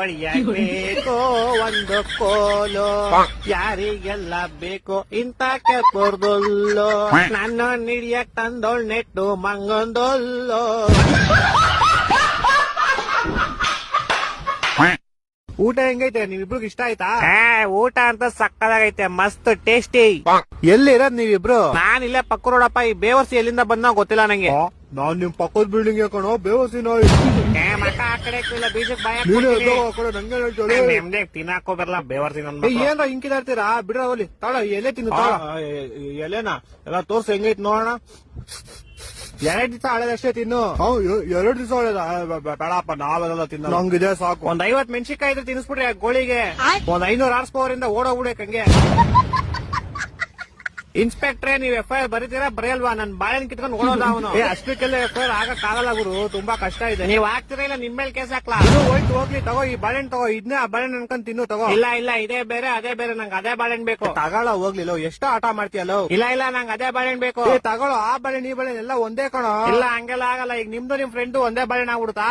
ಹೊಡಿಯಬೇಕು ಒಂದು ಕೋಲು ಯಾರಿಗೆಲ್ಲ ಬೇಕು ಇಂತ ಕೆಪುರ್ದೊಲ್ಲೋ ನನ್ನ ನಿಡಿಯಕ್ ತಂದೋಳ್ ನೆಟ್ಟು ಮಂಗೊಂದೊಲ್ಲೋ. ಊಟ ಹೆಂಗೈತೆ ನೀವಿಬ್ರಿಗೆ ಇಷ್ಟ ಆಯ್ತಾ? ಊಟ ಅಂತ ಸಕ್ಕದಾಗೈತೆ, ಮಸ್ತ್ ಟೇಸ್ಟಿ. ಎಲ್ಲಿರೋದ್ ನೀವಿಬ್ರು? ನಾನ್ ಇಲ್ಲೇ ಪಕ್ಕ ರೋಡಪ್ಪ. ಈ ಬೇವರ್ಸಿ ಎಲ್ಲಿಂದ ಬಂದ ಗೊತ್ತಿಲ್ಲ ನಂಗೆ. ನಾನ್ ನಿಮ್ ಪಕ್ಕದ ಬಿಲ್ಡಿಂಗ್ ಕಣೋ ಬೇವರ್ಸಿ ಮಕ್ಕ ಆ ಕಡೆ ಬೀಜಕ್ ಬಾಯ ನೆಮ್ಮದಿ ತಿನ್ನಾಕೋ ಬರಲ್ಲ ಬೇವರ್ಸಿ. ಏನ್ರ ಹಿಂಕಿದಾಡ್ತೀರಾ? ಬಿಡ್ರ ಹೋಲಿ ತಾಳ ಎಲೆ ತಿನ್ನು. ಎಲೆನಾ ಎಲ್ಲ ತೋರ್ಸ್ ಹೆಂಗೈತ್ ನೋಡೋಣ. 2 ದಿವಸ ಹಳೇದಷ್ಟೇ ತಿನ್ನು. 2 ದಿವಸ ಹಳೇದ ಬೇಡಪ್ಪ, ನಾವೆಲ್ಲ ತಿನ್ನ. ನಂಗಿದೆ ಸಾಕು. 50 ಮೆಣಸಿನ್ಕಾಯಿ ಇದ್ರೆ ತಿನ್ಸ್ಬಿಟ್ರಿ ಗೋಳಿಗೆ. 500 ಹಾರ್ಸ್ ಪವರ್ ಇಂದ ಓಡೋಗ್ಬಿಡಕ್ ಹಂಗೆ. ಇನ್ಸ್ಪೆಕ್ಟ್ರೆ, ನೀವ್ FIR ಬರೀತೀರಾ ಬರೆಯಲ್ವಾ? ನನ್ ಬಾಳೆನ್ ಕಿತ್ಕೊಂಡು ಓಡೋದ ಅವನು. ಅಷ್ಟಕ್ಕೆಲ್ಲ FIR ಆಗಕ್ ಆಗಲ್ಲ ಗುರು, ತುಂಬಾ ಕಷ್ಟ ಇದೆ. ನೀವ್ ಹಾಕ್ತಿರಾ ಇಲ್ಲ ನಿಮ್ ಮೇಲೆ ಕೇಸ್ ಹಾಕ್ಲಾ? ಹೋಯ್ತು ಹೋಗ್ಲಿ, ತಗೋ ಈ ಬಾಳೆಹಣ್ಣು ತಗೋ. ಇದನ್ನೇ ಆ ಬಾಳೆಹಣ್ಣು ಅನ್ಕೊಂಡ್ ತಿನ್ನು ತಗೋ. ಇಲ್ಲ ಇದೇ ಬೇರೆ ಅದೇ ಬೇರೆ, ನಂಗೆ ಅದೇ ಬಾಳೆಹಣ್ಣು ಬೇಕು. ತಗೊಳ್ಳೋ ಹೋಗ್ಲಿಲ್ಲ, ಎಷ್ಟು ಆಟ ಮಾಡ್ತೀಯಲ್ಲ. ಇಲ್ಲ ನಂಗೆ ಅದೇ ಬಾಳೆಹಣ್ಣು ಬೇಕು. ತಗೊಳ್ಳೋ, ಆ ಬಾಳೆಹಣ್ಣು ಈ ಬಾಳೆಹಣ್ಣು ಎಲ್ಲ ಒಂದೇ ಕಣೋ. ಇಲ್ಲ ಹಂಗೆಲ್ಲ ಆಗಲ್ಲ. ಈಗ ನಿಮ್ದು ನಿಮ್ ಫ್ರೆಂಡ್ ಒಂದೇ ಬಾಳೆಹಣ್ಣು ಆಗ್ಬಿಡುತ್ತಾ?